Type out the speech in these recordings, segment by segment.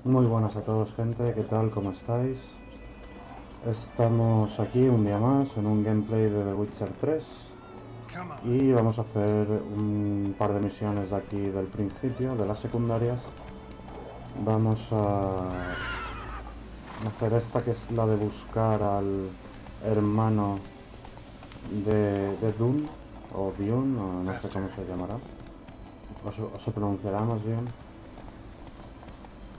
Muy buenas a todos, gente, ¿qué tal? ¿Cómo estáis? Estamos aquí un día más en un gameplay de The Witcher 3 y vamos a hacer un par de misiones de aquí del principio, de las secundarias. Vamos a hacer esta, que es la de buscar al hermano de Dune, o Dune, o no sé cómo se llamará, o se pronunciará más bien.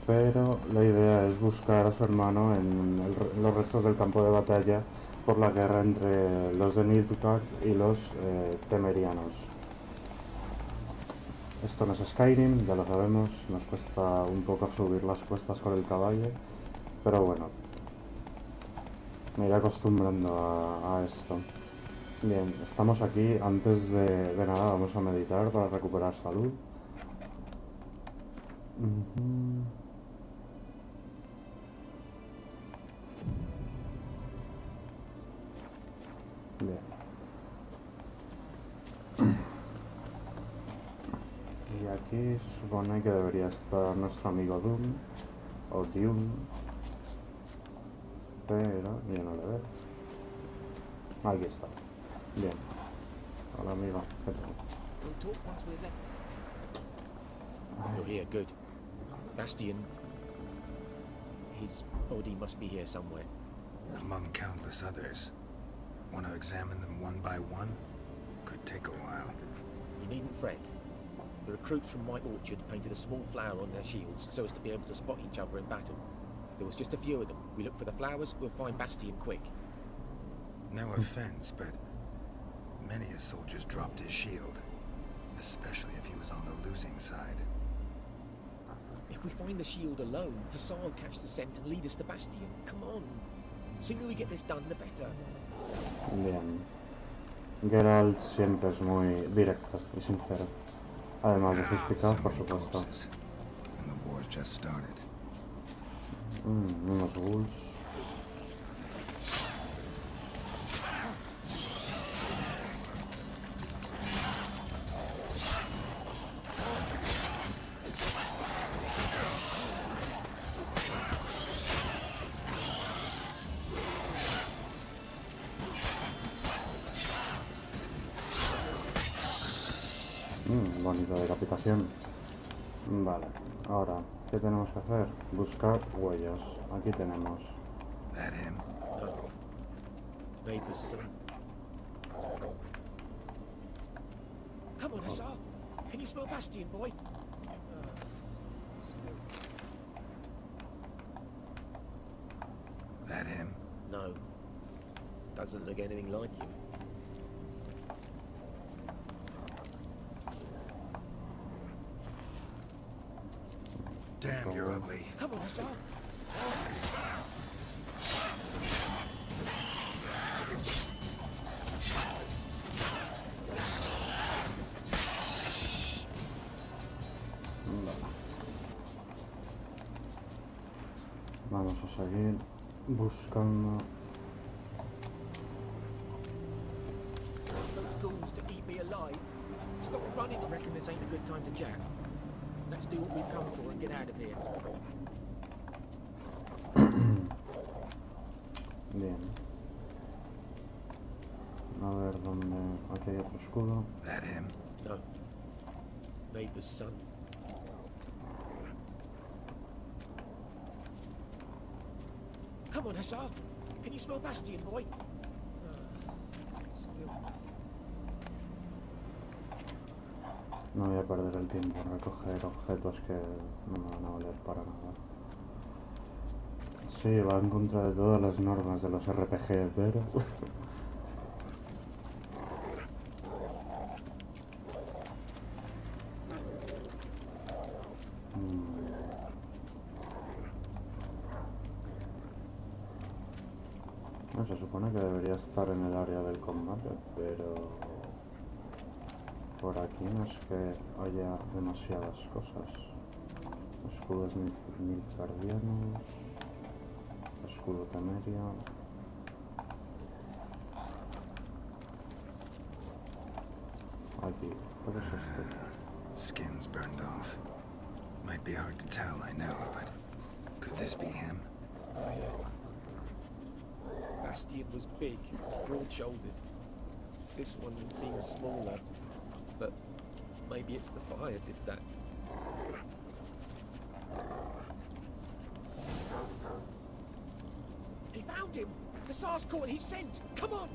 Pero la idea es buscar a su hermano en los restos del campo de batalla por la guerra entre los de Nilfgaard y los temerianos. Esto no es Skyrim, ya lo sabemos, nos cuesta un poco subir las cuestas con el caballo, pero bueno, me iré acostumbrando a esto. Bien, estamos aquí. Antes de nada vamos a meditar para recuperar salud. Bien. Y aquí se supone que debería estar nuestro amigo Doom, o Dune, pero yo no le veo. Aquí está. Bien. Hola, amigo. ¿Qué tal? You're here, good. Bastion. His body must be here somewhere. Among countless others. Want to examine them one by one? Could take a while. You needn't fret. The recruits from White Orchard painted a small flower on their shields so as to be able to spot each other in battle. There was just a few of them. We look for the flowers, we'll find Bastion quick. No offense, but many a soldier's dropped his shield. Especially if he was on the losing side. If we find the shield alone, Hassan will catch the scent and lead us to Bastion. Come on. Sooner we get this done, the better. Bien. Geralt siempre es muy directo y sincero. Además de suspicaz, por supuesto. And the war's just started. Unos ghouls. Bonita decapitación. Vale, ahora, ¿qué tenemos que hacer? Buscar huellas. Aquí tenemos. That him? No. Neighbor's son. Come on, Hassan. Can you smell Bastion, boy? That him? No. Doesn't look anything like him. Damn, you're ugly. Come on, Hassan. Vamos a seguir buscando. Those ghouls to eat me alive. Stop running. I reckon this ain't a good time to jack. Let's do what we've come for and get out of here. Bien. A ver dónde. Aquí hay otro escudo. That him? No. Neighbor's son. Come on, Hassan. Can you smell Bastion, boy? Still nothing. No voy a perder el tiempo en recoger objetos que no me van a valer para nada. Sí, va en contra de todas las normas de los RPG, pero... No, se supone que debería estar en el área del combate, pero... Por aquí no es que haya demasiadas cosas. Escudos nilfgaardianos, escudo temerio. Aquí, ¿cuál es este? Skin's burned off. Might be hard to tell, I know, but Could this be him? Bastian was big, broad-shouldered. This one seems smaller, but maybe it's the fire did that. He found him! The SARS call he sent! Come on!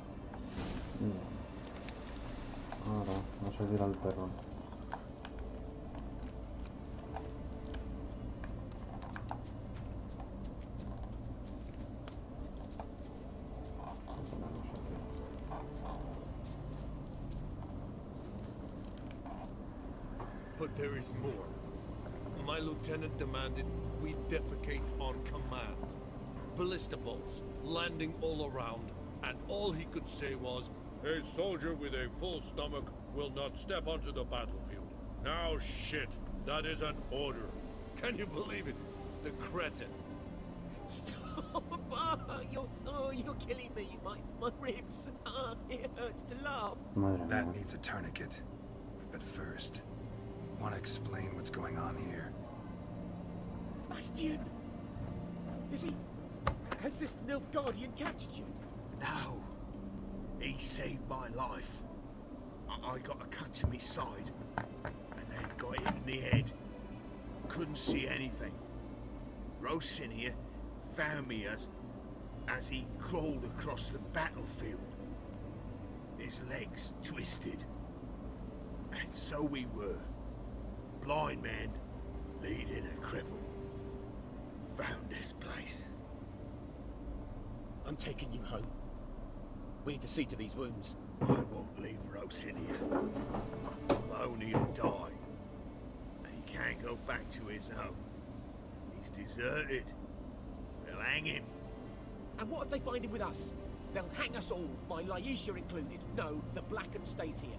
Ahora, a seguir al perro. But there is more. My lieutenant demanded we defecate on command. Ballista bolts landing all around, and all he could say was, "A soldier with a full stomach will not step onto the battlefield." Now shit, that is an order. Can you believe it? The cretin. Stop! You're killing me. My ribs. It hurts to laugh. Madre That mía. needs a tourniquet. But first, want to explain what's going on here? Bastian! Is he... Has this Nilfgaardian captured you? No. He saved my life. I got a cut to my side, and then got hit in the head. Couldn't see anything. Rosin here found me as he crawled across the battlefield. His legs twisted. And so we were. Blind man leading a cripple. Found this place. I'm taking you home. We need to see to these wounds. I won't leave Rosin here. Alone he'll die. And he can't go back to his home. He's deserted. They'll hang him. And what if they find him with us? They'll hang us all, my Laisha included. No, the Blacken stays here.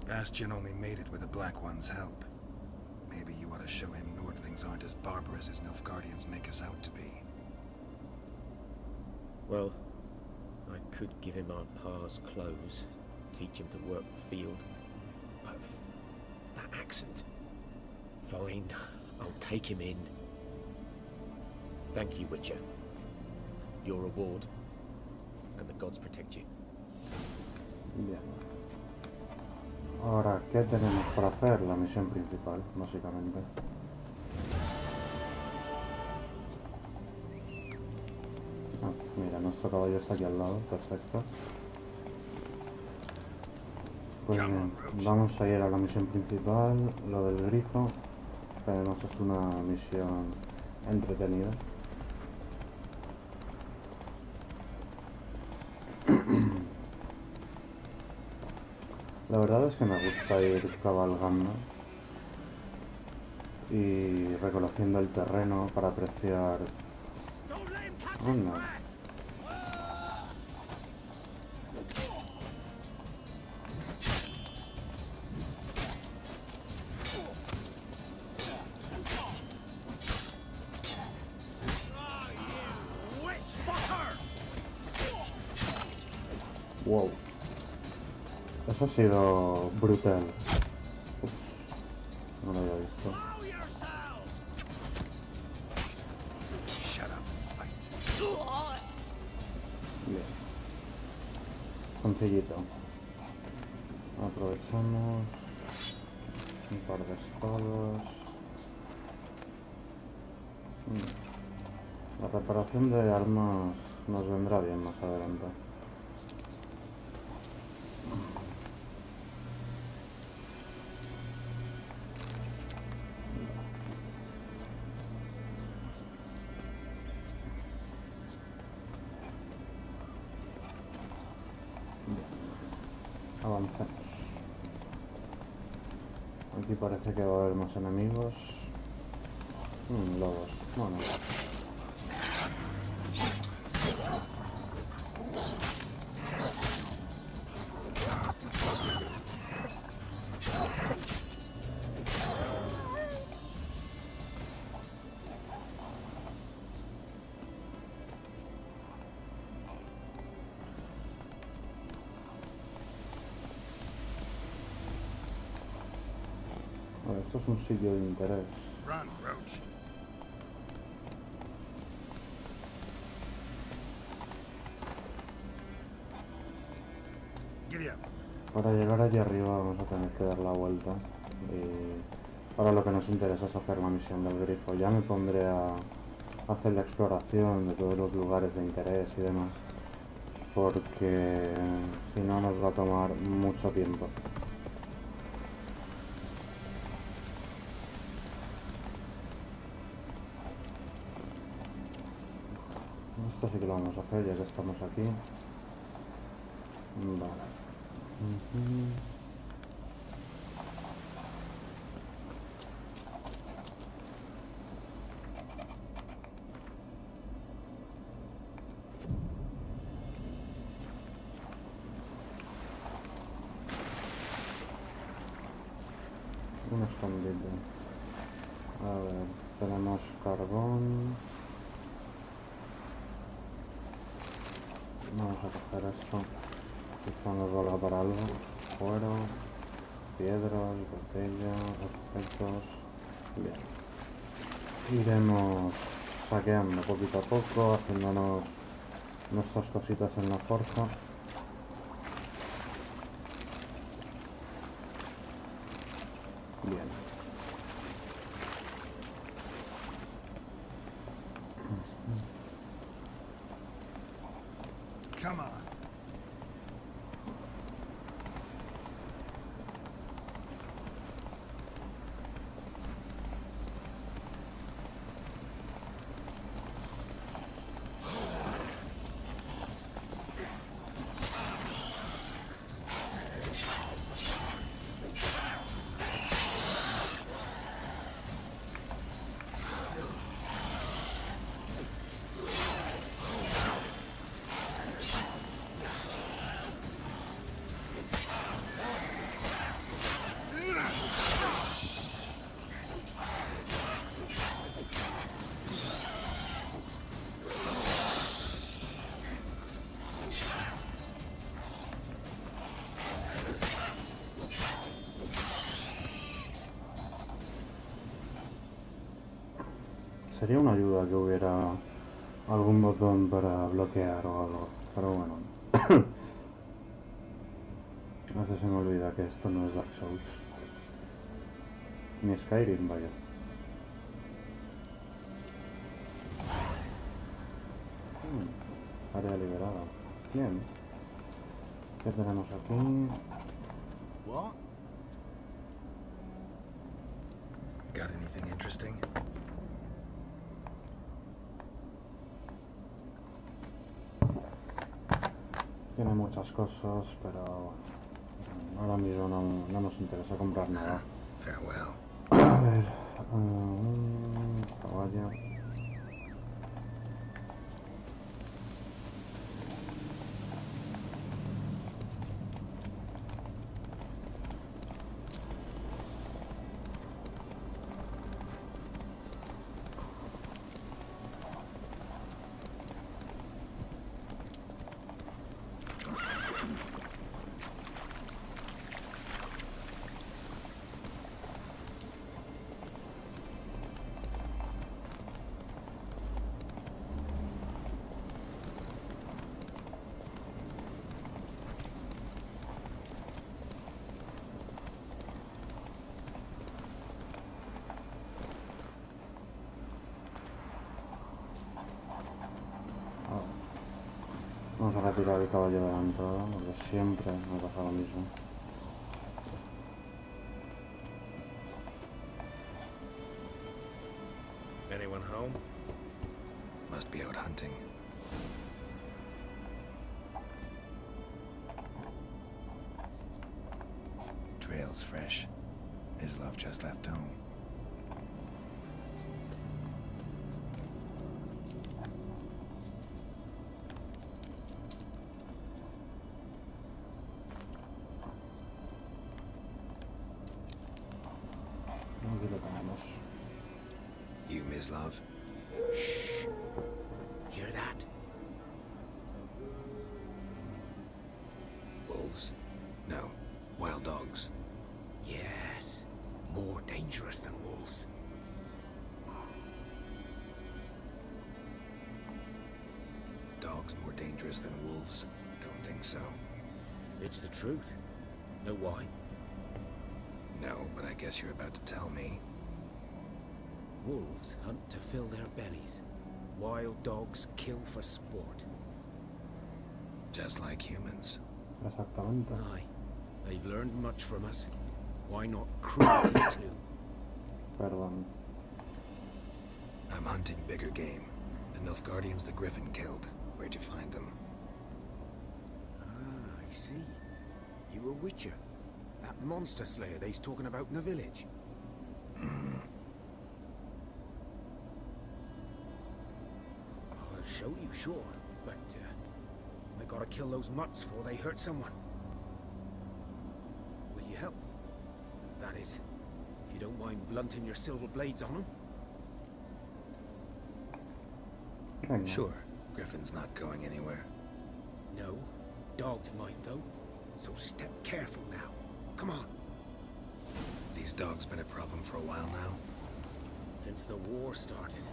Bastian only made it with the Black One's help. Maybe you ought to show him Nordlings aren't as barbarous as Nilfgaardians make us out to be. Well, I could give him our pa's clothes, teach him to work the field. But that accent... Fine, I'll take him in. Thank you, Witcher. Your reward. And the gods protect you. Bien. Ahora, ¿qué tenemos para hacer? La misión principal, básicamente. Ah, mira, nuestro caballo está aquí al lado, perfecto. Pues bien, vamos a ir a la misión principal, lo del grifo, que además es una misión entretenida. La verdad es que me gusta ir cabalgando y reconociendo el terreno para apreciar... Anda. Wow. Eso ha sido brutal. Ups, no lo había visto. Shut up, fight. Bien. Conseguido. Aprovechamos un par de espadas. La reparación de armas nos vendrá bien más adelante. Avancemos. Aquí parece que va a haber más enemigos. Lobos. Bueno. Vale, esto es un sitio de interés. Run, Roach. Giddy up. Para llegar allí arriba vamos a tener que dar la vuelta. Y ahora lo que nos interesa es hacer la misión del grifo. Ya me pondré a hacer la exploración de todos los lugares de interés y demás, porque si no nos va a tomar mucho tiempo. Esto sí que lo vamos a hacer ya que estamos aquí. Vale. Un escondite. A ver, tenemos carbón. Vamos a coger esto. Esto nos valga para algo. Cuero, piedras, botella, objetos. Bien. Iremos saqueando poquito a poco, haciéndonos nuestras cositas en la forja. Bien. Come on. Sería una ayuda que hubiera algún botón para bloquear o algo, pero bueno. A veces se me olvida que esto no es Dark Souls. Ni Skyrim, vaya. Área liberada. Bien. ¿Qué tenemos aquí? What? Got anything interesting? Tiene muchas cosas, pero bueno, ahora mismo no nos interesa comprar nada. Farewell. A ver, caballo. Vamos a retirar el caballo adelantado, porque siempre me pasa lo mismo. Anyone home? Must be out hunting. Trail's fresh. His love just left home. Aquí lo tenemos. You, Ms. Love? Shh. Hear that? Wolves? No. Wild dogs. Yes. more dangerous than wolves. Dogs more dangerous than wolves? Don't think so. It's the truth. Know why? No, but I guess you're about to tell me. Wolves hunt to fill their bellies. Wild dogs kill for sport. Just like humans. Exactamente. Aye. They've learned much from us. Why not cruelty too? Perdón. I'm hunting bigger game. The Nilfgaardians the Griffin killed. Where'd you find them? Ah, I see. You a witcher. That monster slayer they's talking about in the village. I'll show you, sure. But, I gotta kill those mutts before they hurt someone. Will you help? That is, if you don't mind blunting your silver blades on them. Venga. Sure. Griffin's not going anywhere. No, dogs might though. So step careful now. Come on. These dogs been a problem for a while now. Since the war started.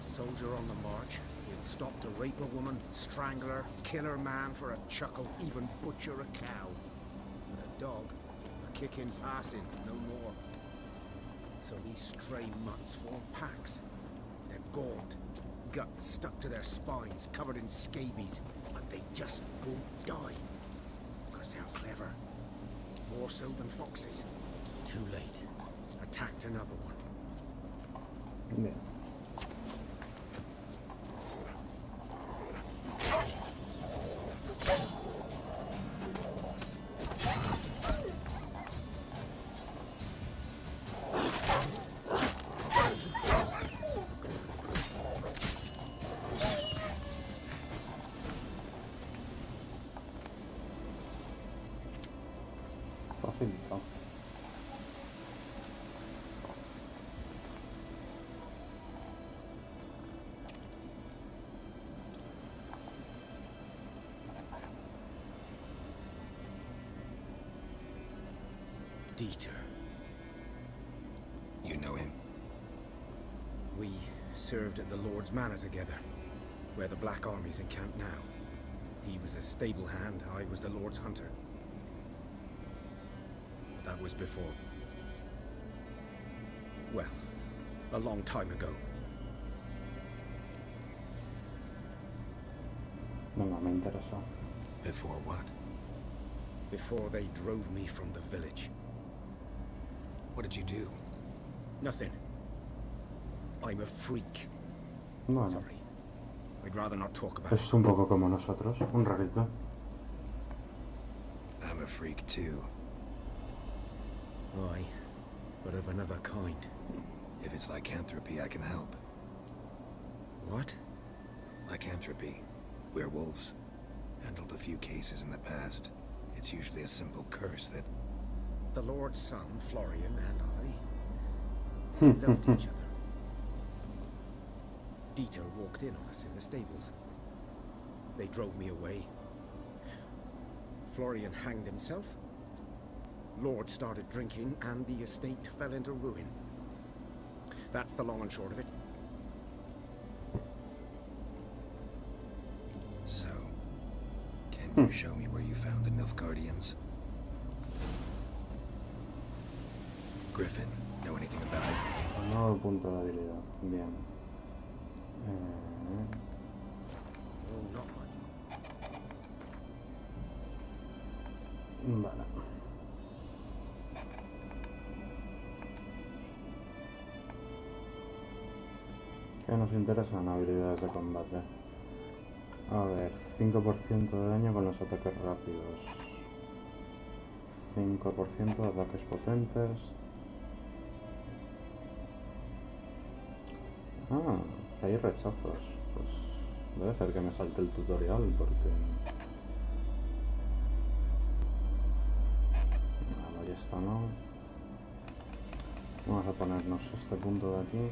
Soldier on the march. He'll stop to rape a woman, strangle her, kill her man for a chuckle, even butcher a cow. But a dog, a kick in passing, no more. So these stray mutts form packs. They're gaunt, guts stuck to their spines, covered in scabies, but they just won't die. Because they're clever. More so than foxes. Too late. Attacked another one. Bien. Facilito. Dieter. You know him? We served at the Lord's Manor together, where the Black Army's encamped now. He was a stable hand, I was the Lord's hunter. That was before... well, a long time ago. Venga, me interesa. Before what? Before they drove me from the village. What did you do? Nothing. I'm a freak. Bueno, Sorry. I'd rather not talk about it. es un poco como nosotros, un rarito. I'm a freak too. Aye, but of another kind. If it's lycanthropy, I can help. What? Lycanthropy. Werewolves. Handled a few cases in the past. It's usually a simple curse that... The Lord's son, Florian, and I loved each other. Dieter walked in on us in the stables. They drove me away. Florian hanged himself. Lord started drinking, and the estate fell into ruin. That's the long and short of it. So, can you show me where you found the Nilfgaardians? Griffin, know anything about it? Un nuevo punto de habilidad. Bien. Oh, not much. Vale. ¿Qué nos interesan? Habilidades de combate. A ver, 5% de daño con los ataques rápidos. 5% de ataques potentes. Ah, hay rechazos. Pues debe ser que me salte el tutorial porque... No, ya está, no. Vamos a ponernos este punto de aquí.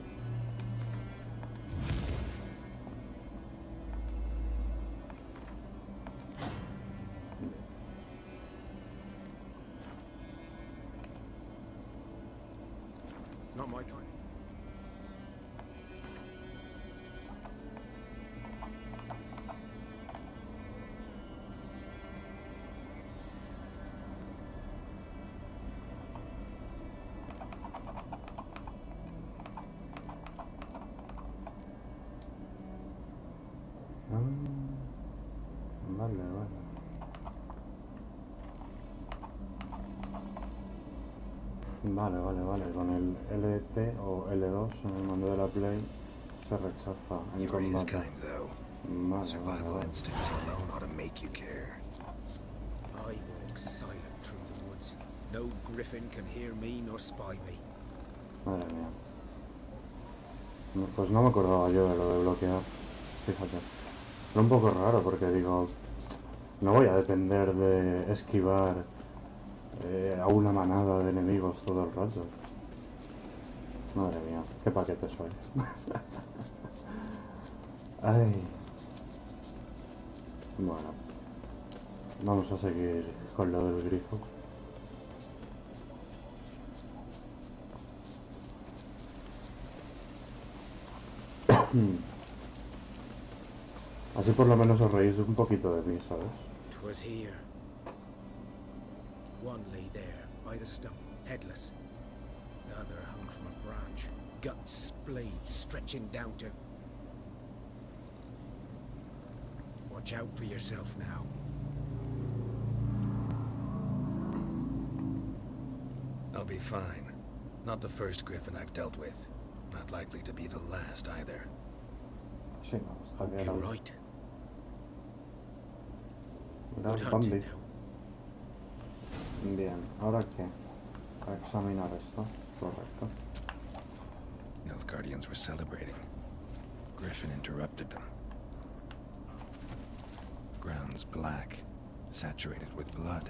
Vale, vale, vale. Con el LT o L2 en el mando de la Play se rechaza en You are his combate. kind, though. Vale, vale, Survival vale. instincts alone ought to make you care. I walk silent through the woods. No griffin can hear me nor spy me. Madre mía. Pues no me acordaba yo de lo de bloquear. Fíjate. Era un poco raro porque digo, no voy a depender de esquivar a una manada de enemigos todo el rato. Madre mía, qué paquete soy. Ay. Bueno. Vamos a seguir con lo del grifo. Así por lo menos os reís un poquito de mí, ¿sabes? 'Twas here. One lay there, by the stump, headless. The other hung from a branch, guts splayed, stretching down to... Watch out for yourself now. I'll be fine. Not the first griffin I've dealt with. Not likely to be the last either. Sí, no, está Hope bien. you're right. Mira, Good Bambi. hunting now. Bien, ¿ahora qué? A examinar esto. Correcto. Nilfgaardians were celebrating. Griffin interrupted them. Ground's black, saturated with blood.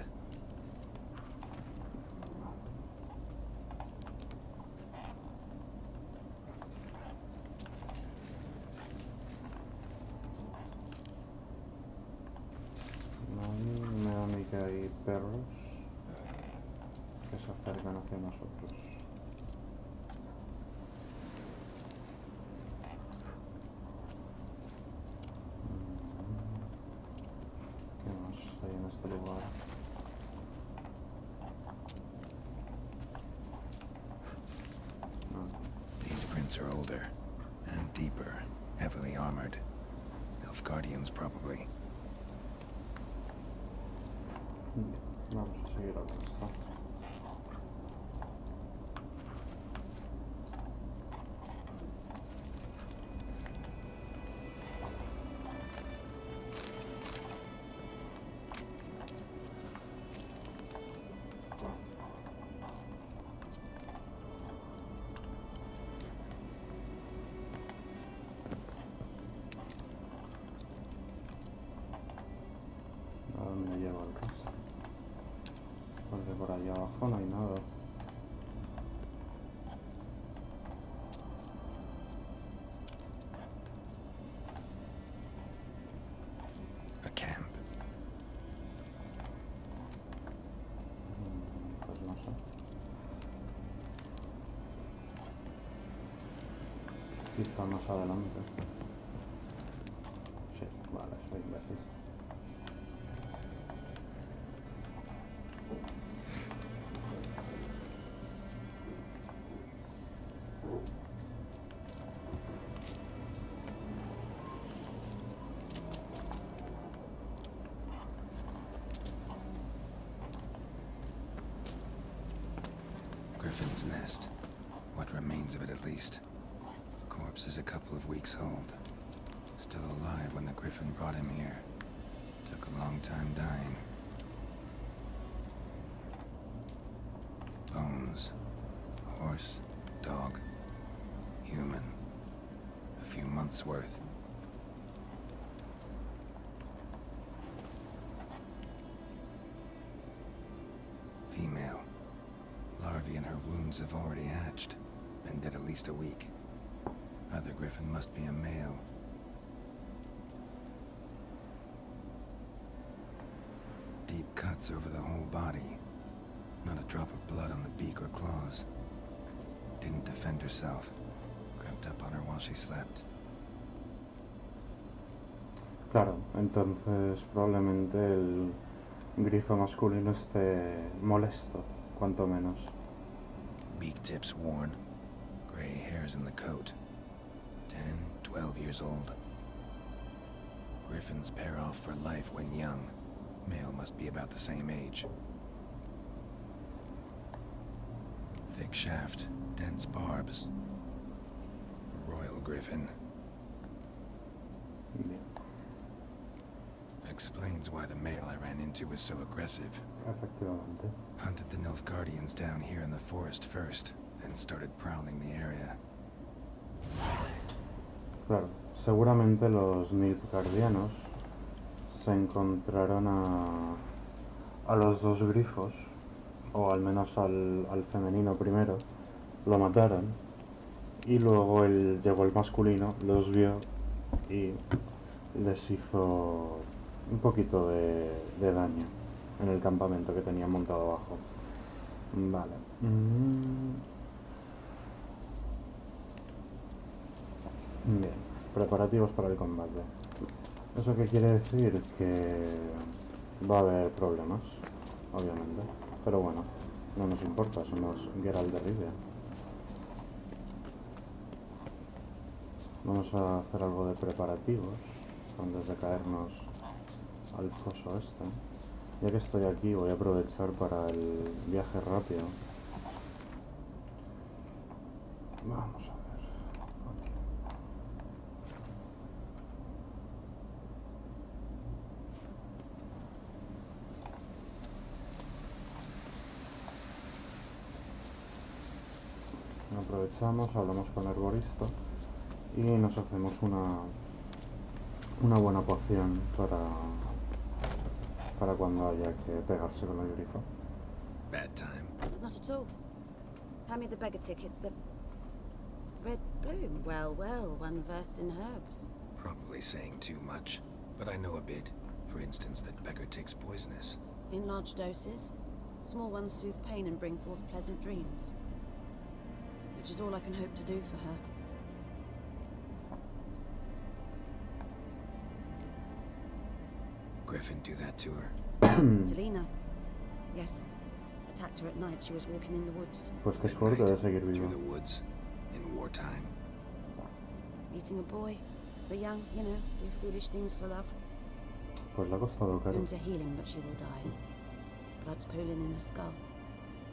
Ahí me da a mí que hay perros que se acercan hacia nosotros. ¿Qué más hay en este lugar? These prints are older and deeper, heavily armored. Nilfgaardians, probably. Vamos a seguir a esto. ¿A dónde lleva el resto? Porque por allá abajo no hay nada. A camp. Pues no sé. Quizá más adelante. Sí, vale, soy imbécil. Griffin's nest. What remains of it, at least. Corpse is a couple of weeks old. Still alive when the griffin brought him here. Took a long time dying. Bones. Horse. Dog. Human. A few months' worth. Female. Larvae in her wounds have already hatched. Been dead at least a week. Other griffin must be a male. Deep cuts over the whole body. Not a drop of blood on the beak or claws. Didn't defend herself. Crept up on her while she slept. Claro, entonces probablemente el grifo masculino esté molesto, cuanto menos. Beak tips worn. Gray hairs in the coat. 10, 12 years old. Griffins pair off for life when young. Male must be about the same age. thick shaft, dense barbs. A royal griffin. Bien, Explains why the male I ran into was so aggressive. efectivamente. Hunted the Nilfgaardians down here in the forest first, then started prowling the area. Claro, seguramente los nilfgaardianos se encontraron a los dos grifos, o al menos al femenino primero, lo mataron y luego llegó el masculino, los vio y les hizo un poquito de daño en el campamento que tenían montado abajo. Vale. Bien, preparativos para el combate. ¿Eso qué quiere decir? Que va a haber problemas, obviamente. Pero bueno, no nos importa, somos Geralt de Rivia. Vamos a hacer algo de preparativos antes de caernos al foso este. Ya que estoy aquí voy a aprovechar para el viaje rápido. Vamos a ver. Aquí. Aprovechamos, hablamos con el herborista y nos hacemos una buena poción para cuando haya que pegarse con el grifo. Bad time. Not at all. Hand me the beggar tickets. The red bloom. Well, well, one versed in herbs. Probably saying too much, but I know a bit. For instance, that beggar tick's poisonous. In large doses. Small ones soothe pain and bring forth pleasant dreams. Which is all I can hope to do for her. Griffin do that to her. Delina. Yes. Attacked her at night. She was walking in the woods. Pues qué At suerte de night, seguir through vivo. the woods, in wartime. Meeting a boy. The young, you know, do foolish things for love. Pues le ha costado caro. Wounds are healing, but she will die. Blood's pooling in her skull.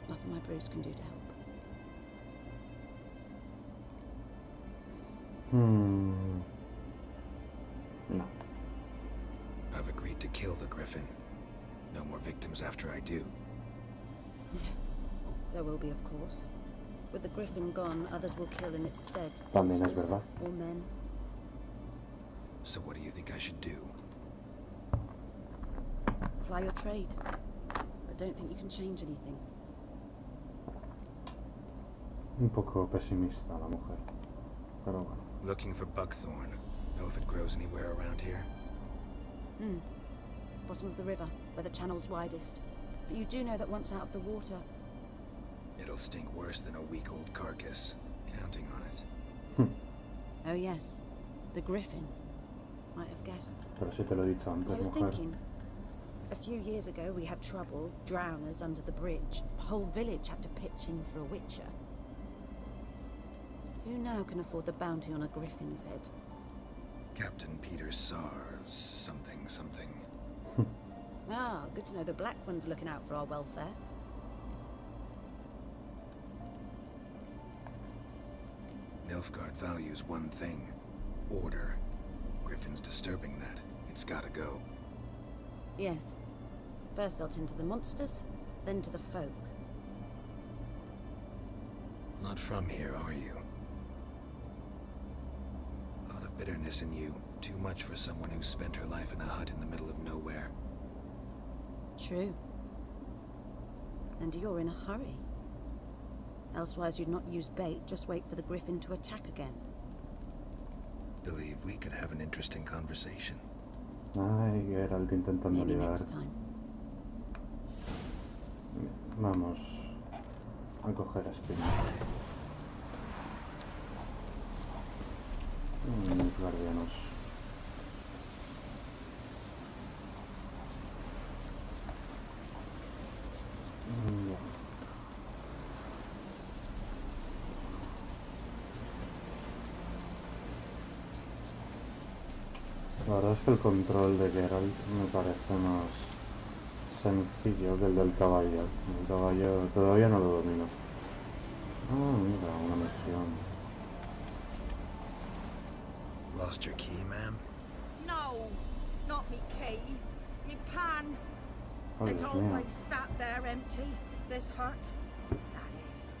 Nothing my bruise can do to help. No. I've agreed to kill the griffin. No more victims after I do. There will be, of course. With the griffin gone, others will kill in its stead. También es Monsters verdad. or men. So what do you think I should do? Ply your trade. But don't think you can change anything. Un poco pesimista la mujer. Pero bueno. Looking for buckthorn. Know if it grows anywhere around here? Bottom of the river, where the channel's widest. But you do know that once out of the water... It'll stink worse than a week-old carcass. Counting on it. Oh yes, the griffin. Might have guessed. Pero si te lo he dicho I antes, was mujer. thinking, a few years ago we had trouble, drowners under the bridge. The whole village had to pitch in for a witcher. Who now can afford the bounty on a griffin's head? Captain Peter Sars, something. Ah, good to know the Black One's looking out for our welfare. Nilfgaard values one thing. Order. Griffin's disturbing that. It's gotta go. Yes. First they'll tend to the monsters, then to the folk. Not from here, are you? A lot of bitterness in you. Too much for someone who spent her life in a hut in the middle of nowhere. True. And you're in a hurry. Elsewise you'd not use bait, just wait for the griffin to attack again. Believe we could have an interesting conversation. Ay, Geralt intentando Maybe ligar. next time. Vamos a coger a espina. Mis guardianos. Bien. La verdad es que el control de Geralt me parece más sencillo que el del caballo. El caballo todavía no lo domino. Ah, mira, una misión. Lost your key, ma'am? No, not me key. Me pan. Oh, It's Dios mío. always sat there empty, this hut. That is,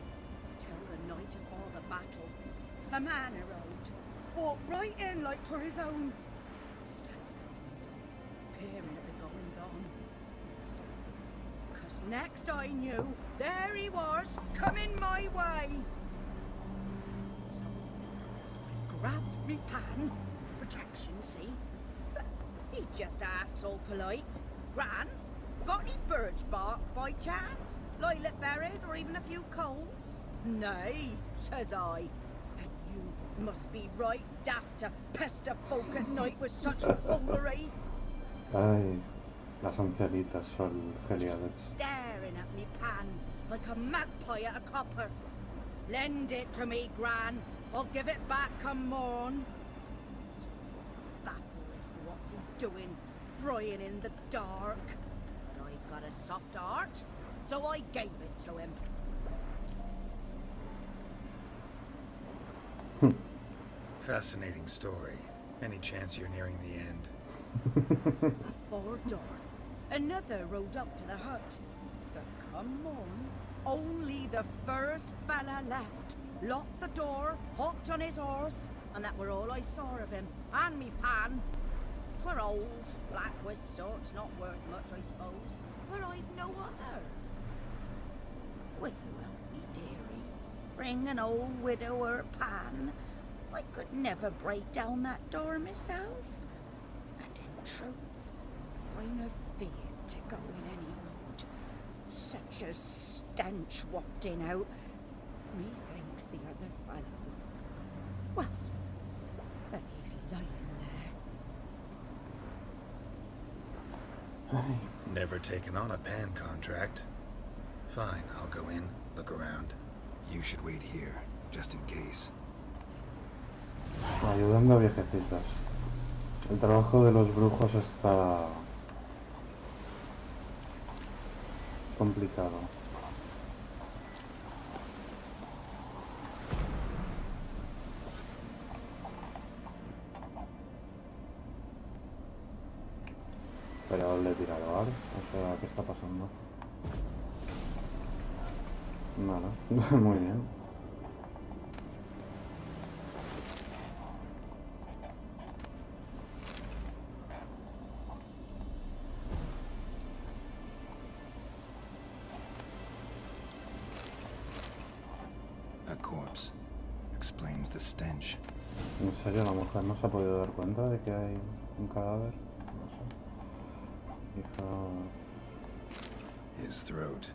till the night of all the battle. A man arrived, walked right in like 'twere his own. Standing at the window, peering at the goings on. 'Cause next I knew, there he was, coming my way. So I grabbed me pan, for protection, see? But he just asks all polite, Gran, got any birch bark by chance? Lilac berries or even a few coals? Nay, says I. And you must be right daft to pester folk at night with such foolery. Ay, las ancianitas son geniales. Staring at me pan like a magpie at a copper. Lend it to me, Gran. I'll give it back come morn. Baffled for what's he doing, frying in the dark. But I've got a soft heart, so I gave it to him. Fascinating story. Any chance you're nearing the end? A forward door. Another rode up to the hut. But come on, only the first fella left. Locked the door, hopped on his horse, and that were all I saw of him. And me pan. 'Twere old, black with sort, not worth much, I suppose. But I've no other. Will you help me, dearie? Bring an old widower pan. I could never break down that door myself. And in truth, I'm afeard to go in any road. Such a stench wafting out. Methinks the other fellow. Well, there he's lying there. Ay, Never taken on a pan contract. Fine, I'll go in, look around. You should wait here, just in case. ayudando a viejecitas. El trabajo de los brujos está complicado. Pero le he tirado algo. O sea, ¿qué está pasando? Nada. Muy bien. A corpse. Explains the stench. ¿En serio la mujer no se ha podido dar cuenta de que hay un cadáver? No sé. Quizá... His throat.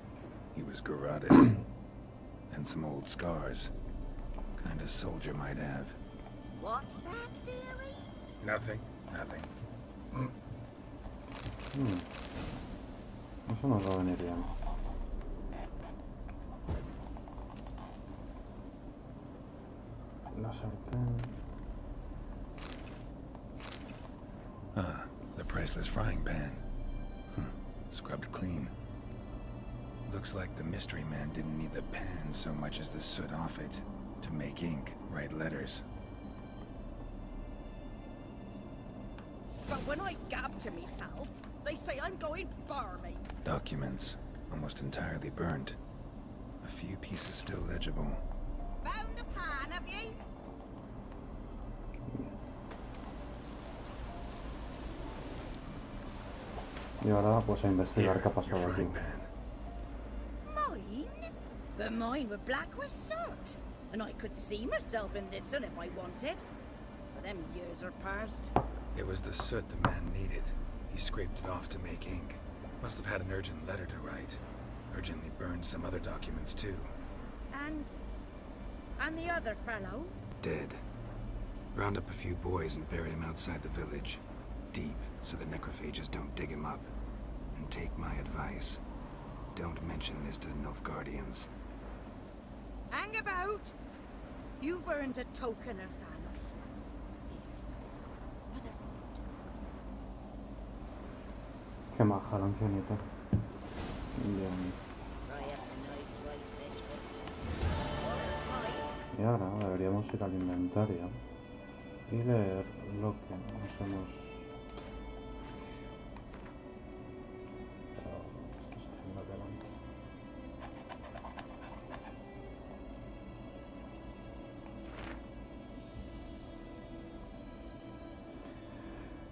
He was garroted. And some old scars. Kind of soldier might have. What's that, dearie? Nothing. Nothing. Eso nos va a venir bien. La sartén... Ah, the priceless frying pan. Scrubbed clean. Looks like the mystery man didn't need the pan so much as the soot off it. To make ink, write letters. But when I gab to myself, they say I'm going barmy. Documents. Almost entirely burnt. A few pieces still legible. Found the pan, have ye? Y ahora pues a investigar Here, qué ha your pasado aquí. frying pan. Mine? But mine were black with soot. And I could see myself in this one if I wanted. But them years are past. It was the soot the man needed. He scraped it off to make ink. Must have had an urgent letter to write. Urgently burned some other documents too. And the other fellow? Dead. Round up a few boys and bury him outside the village. Deep, so the necrophages don't dig him up. And take my advice. Don't mention this to the Nilfgaardians. Hang about! You've earned a token of thanks. Here's for the road. Qué maja la ancianita. Bien. Fry up a nice white fish with Y ahora deberíamos ir al inventario y leer lo que nos hemos... ¿Qué estás haciendo adelante?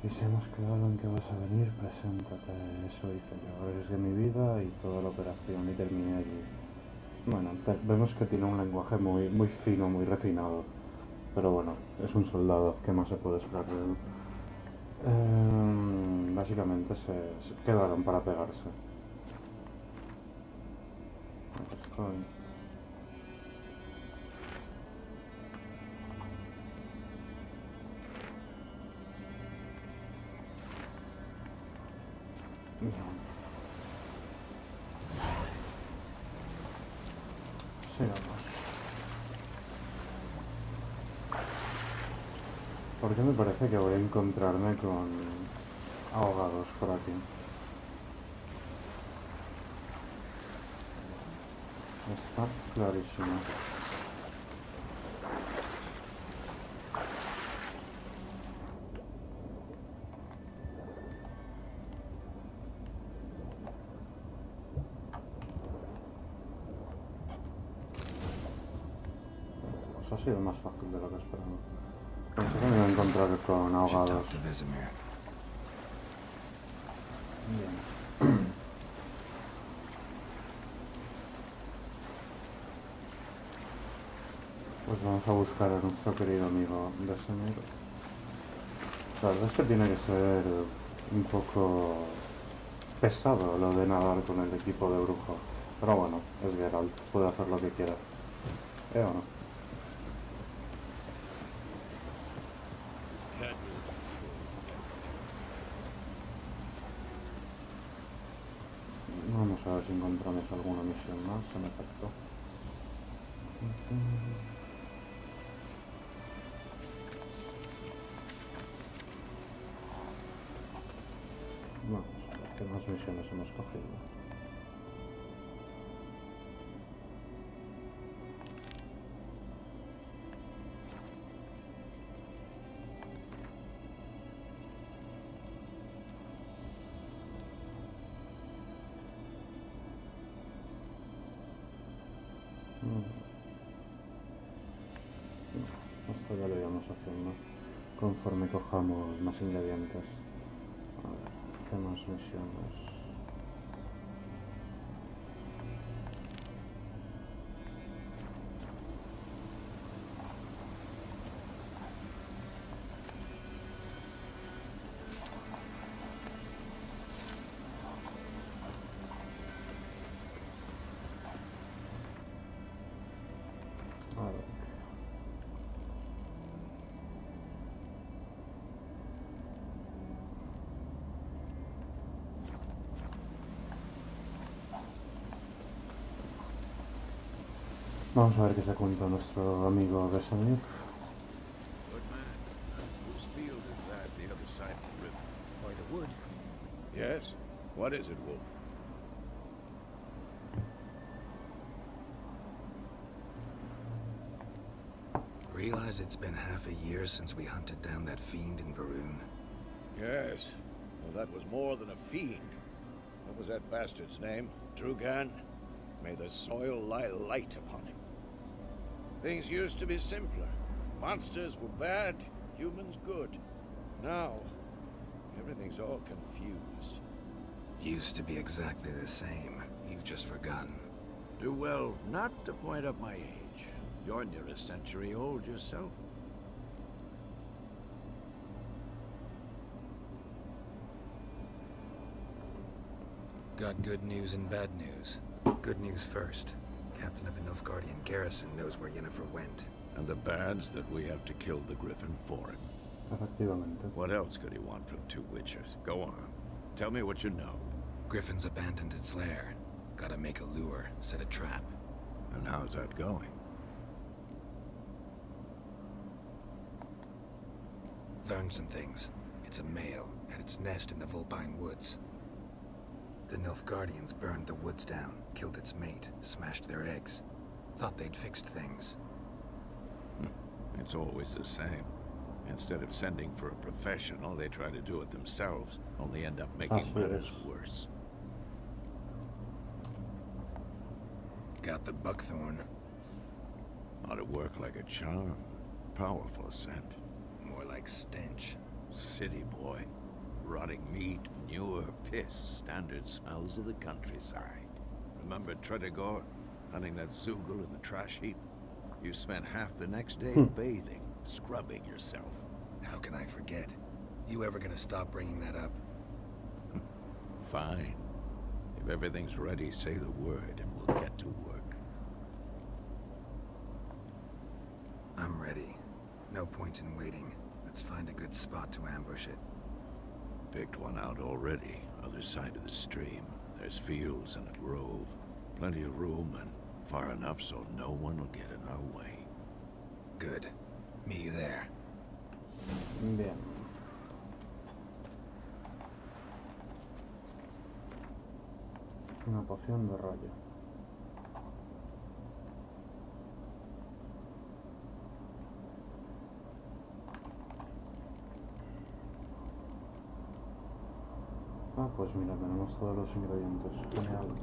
Y si hemos quedado en que vas a venir, preséntate. Eso hice yo. Arriesgué mi vida y toda la operación y terminé allí. Bueno, vemos que tiene un lenguaje muy fino, muy refinado. Pero bueno, es un soldado. ¿Qué más se puede esperar de él? Básicamente se quedaron para pegarse. Aquí estoy. Sigamos. Porque me parece que voy a encontrarme con ahogados por aquí. Está clarísimo. Pues ha sido más fácil de lo que esperaba. Pensé que me iba a encontrar con ahogados. Bien. Pues vamos a buscar a nuestro querido amigo Vesemir. La verdad es que tiene que ser un poco pesado lo de nadar con el equipo de brujo. Pero bueno, es Geralt, puede hacer lo que quiera. ¿O no? Vamos a ver si encontramos alguna misión más, en efecto. Vamos a ver qué más misiones hemos cogido. Esto ya lo íbamos haciendo conforme cojamos más ingredientes. A ver, ¿qué más misiones? A ver. Vamos a ver qué se cuenta nuestro amigo Vesemir. Good man. Whose field is that the other side of the river? By the wood. Yes? What is it, Wolf? Realize it's been half a year since we hunted down that fiend in Varun. Yes. Well, that was more than a fiend. What was that bastard's name? Drugan? May the soil lie light upon him. Things used to be simpler. Monsters were bad, humans good. Now, everything's all confused. Used to be exactly the same. You've just forgotten. Do well not to point up my age. You're near a century old yourself. Got good news and bad news. Good news first. Captain of the Nilfgaardian garrison knows where Yennefer went. And the bad's that we have to kill the Griffin for him. Efectivamente. What else could he want from two Witchers? Go on. Tell me what you know. Griffin's abandoned its lair. Gotta make a lure, set a trap. And how's that going? Learned some things. It's a male, had its nest in the Vulpine Woods. The Nilfgaardians burned the woods down, killed its mate, smashed their eggs. Thought they'd fixed things. It's always the same. Instead of sending for a professional, they try to do it themselves, only end up making matters worse. Got the buckthorn. Ought to work like a charm. Powerful scent. More like stench. City boy. Rotting meat, manure, piss, standard smells of the countryside. Remember Tredegor? Hunting that Zoogle in the trash heap? You spent half the next day bathing, scrubbing yourself. How can I forget? You ever gonna stop bringing that up? Fine. If everything's ready, say the word and we'll get to work. I'm ready. No point in waiting. Let's find a good spot to ambush it. Picked one out already, other side of the stream. There's fields and a grove. Plenty of room and far enough so no one will get in our way. Good. Meet you there. Bien. Una poción de rayo. Ah, pues mira, tenemos todos los ingredientes. Genial.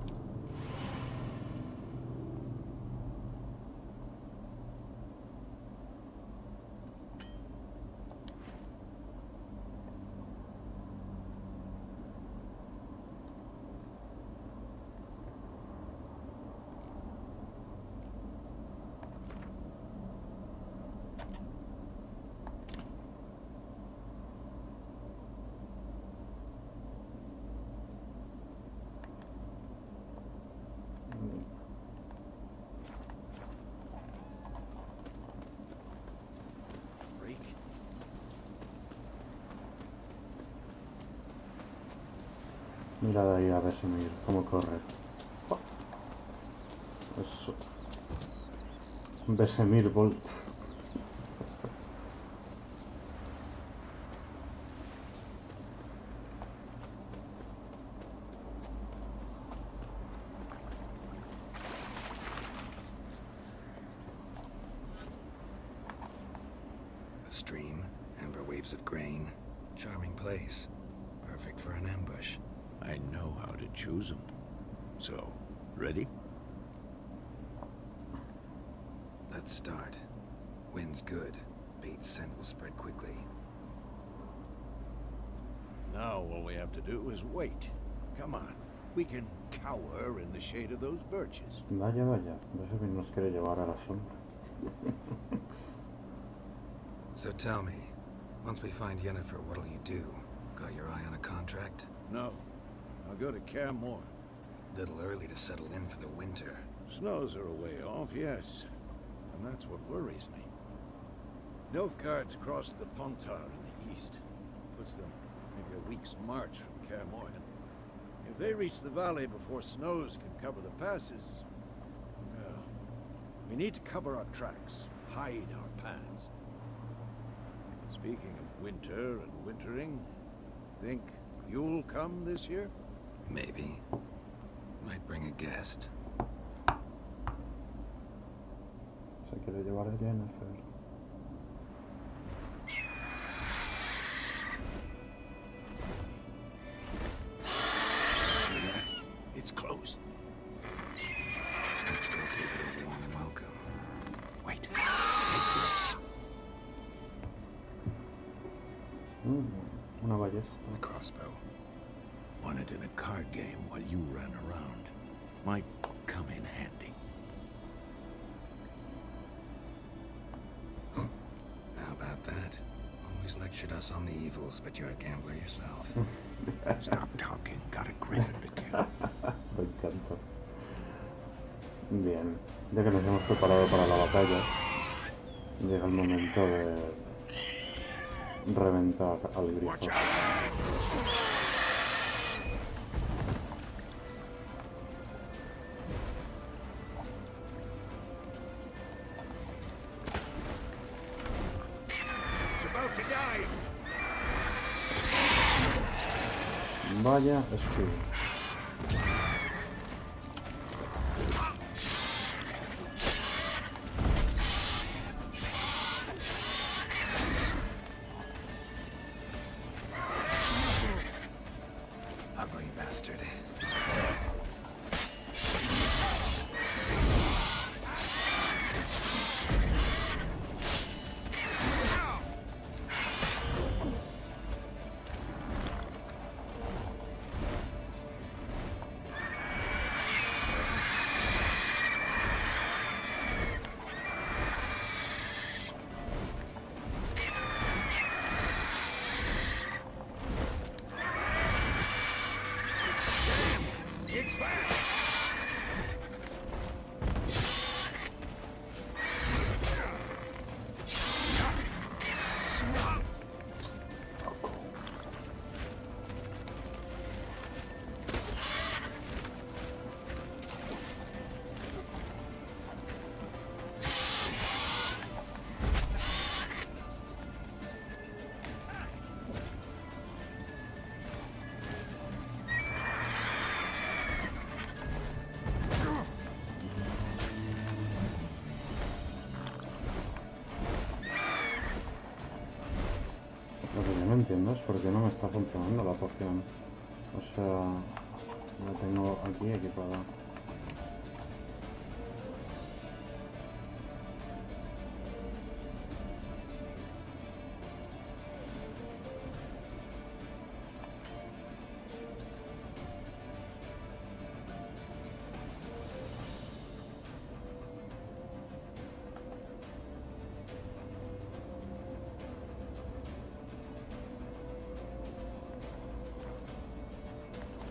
Mirad ahí a Vesemir, cómo corre. Oh. Es Vesemir Bolt. A stream, amber waves of grain. Charming place. Perfect for an ambush. I know how to choose them. So, ready? Let's start. Wind's good. Bait's scent will spread quickly. Now all we have to do is wait. Come on. We can cower in the shade of those birches. Vaya, vaya. Vesemir nos quiere llevar a la sombra. So tell me, once we find Yennefer, what'll you do? Got your eye on a contract? No. I'll go to Kaer Little early to settle in for the winter. Snows are a way off, yes. And that's what worries me. Nilfgaard's across the Pontar in the east. Puts them maybe a week's march from Kaer. If they reach the valley before snows can cover the passes, well, we need to cover our tracks, hide our paths. Speaking of winter and wintering, think you'll come this year? Maybe. Might bring a guest. Se quiere llevar a Yennefer. It's close. Let's go give it a warm welcome. Wait. Take this. Una ballesta. A crossbow. Won it in a card game while you ran around. Might come in handy. How about that? Always lectured us on the evils, but you're a gambler yourself. Stop talking. Got a griffin to kill. Me encanta. Bien, ya que nos hemos preparado para la batalla, llega el momento de reventar al grifo. Vaya escudo. entiendo es por qué no me está funcionando la poción. O sea, la tengo aquí equipada.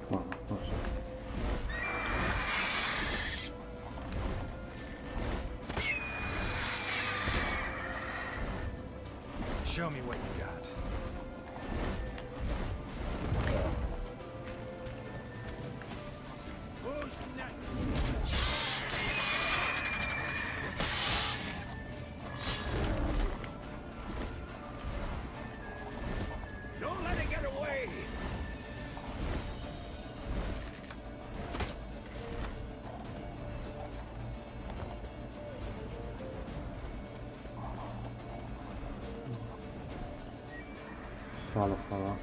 Bueno, no sé. Show me what you got. Who's next? Don't let it get away! Se ha alejado.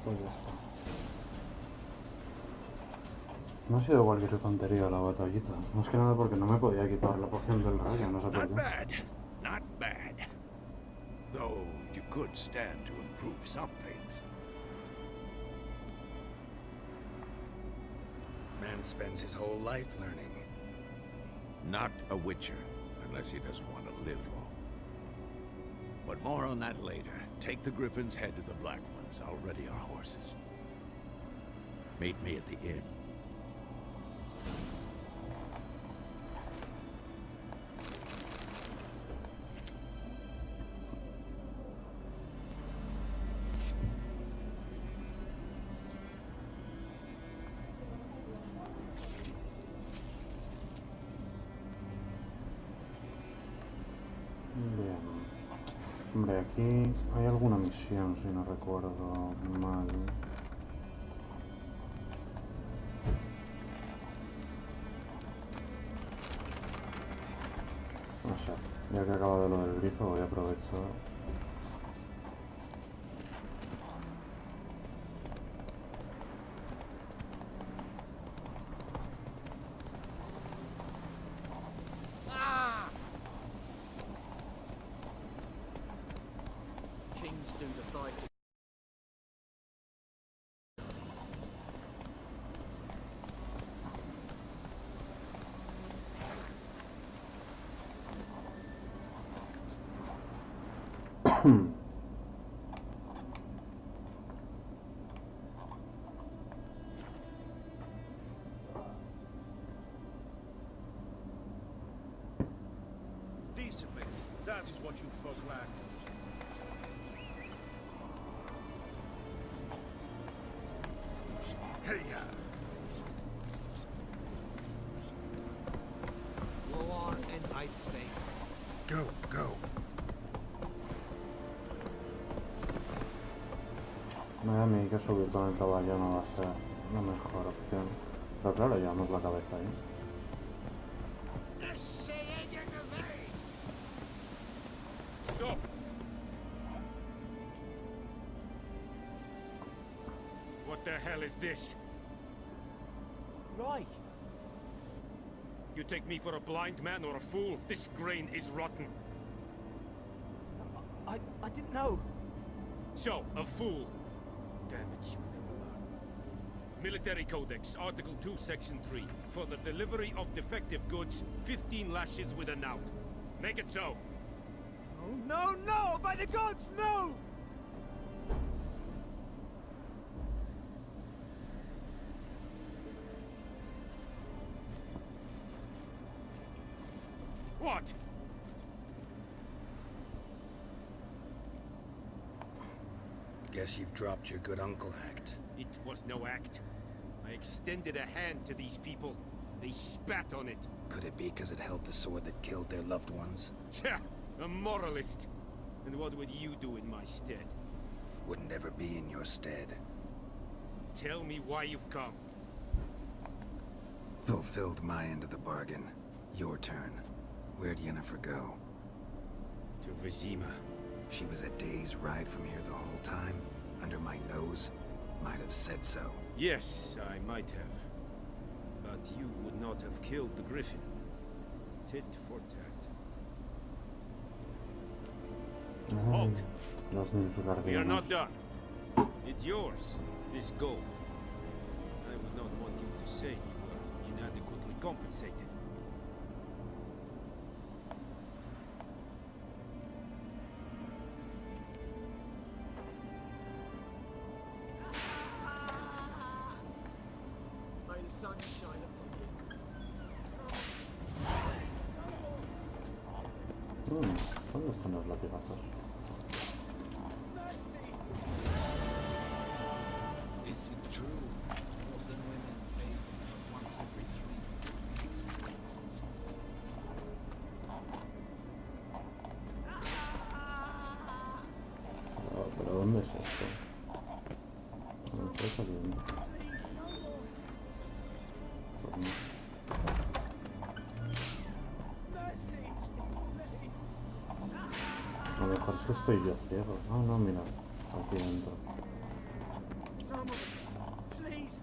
Pues ya está. No ha sido cualquier tontería la batallita. Más que nada porque no me podía equipar la poción del rayo, no sé por Not qué. bad. Not bad. Though you could stand to improve some things. Man spends his whole life learning. Not a witcher, unless he doesn't want to live long. But more on that later. Take the Griffin's head to the Black Ones. I'll ready our horses. Meet me at the inn. Bien. Hombre, aquí hay alguna misión, si no recuerdo mal. No sé, ya que acabo de lo del grifo voy a aprovechar. Kings do the fighting. Decently. That is what you folk lack. Hey, War and I'd think. Go, go. Me da a mí que subir con el caballo no va a ser la mejor opción. Pero claro, llevamos la cabeza ahí. Stop! What the hell is this? Right. You take me for a blind man or a fool? This grain is rotten. I didn't know. So, a fool. Damn it, you never learn. Military Codex, Article 2, Section 3. For the delivery of defective goods, 15 lashes with a knout. Make it so. Oh, no, no! By the gods, no! What? Guess you've dropped your good uncle act. It was no act. I extended a hand to these people. They spat on it. Could it be because it held the sword that killed their loved ones? Tja, a moralist. And what would you do in my stead? Wouldn't ever be in your stead. Tell me why you've come. Fulfilled my end of the bargain. Your turn. Where'd Yennefer go? To Vizima. She was a day's ride from here the whole time? Under my nose? Might have said so. Yes, I might have. But you would not have killed the griffin. Tit for tat. Halt! No significa We are not done. It's yours, this gold. I would not want you to say you were inadequately compensated. May the sun shine upon you. ¿Dónde están los latigazos? Is it true? Most of women age once every 3 weeks. ¿Pero dónde es esto? No estoy saliendo. Pues no. A lo mejor es que estoy yo ciego. Ah, no, mira. Aquí dentro.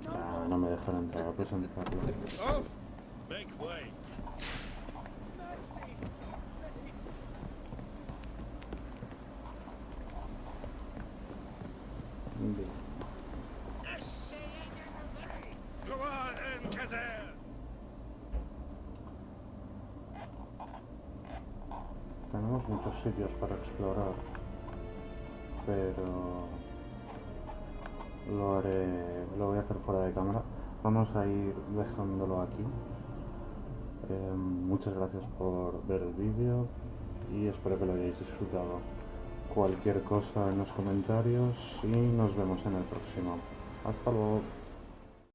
Ah, no me dejan entrar a presenciarlo. Oh! Make way! Bien. Tenemos muchos sitios para explorar, pero lo voy a hacer fuera de cámara. Vamos a ir dejándolo aquí. Muchas gracias por ver el vídeo y espero que lo hayáis disfrutado. Cualquier cosa en los comentarios y nos vemos en el próximo. Hasta luego.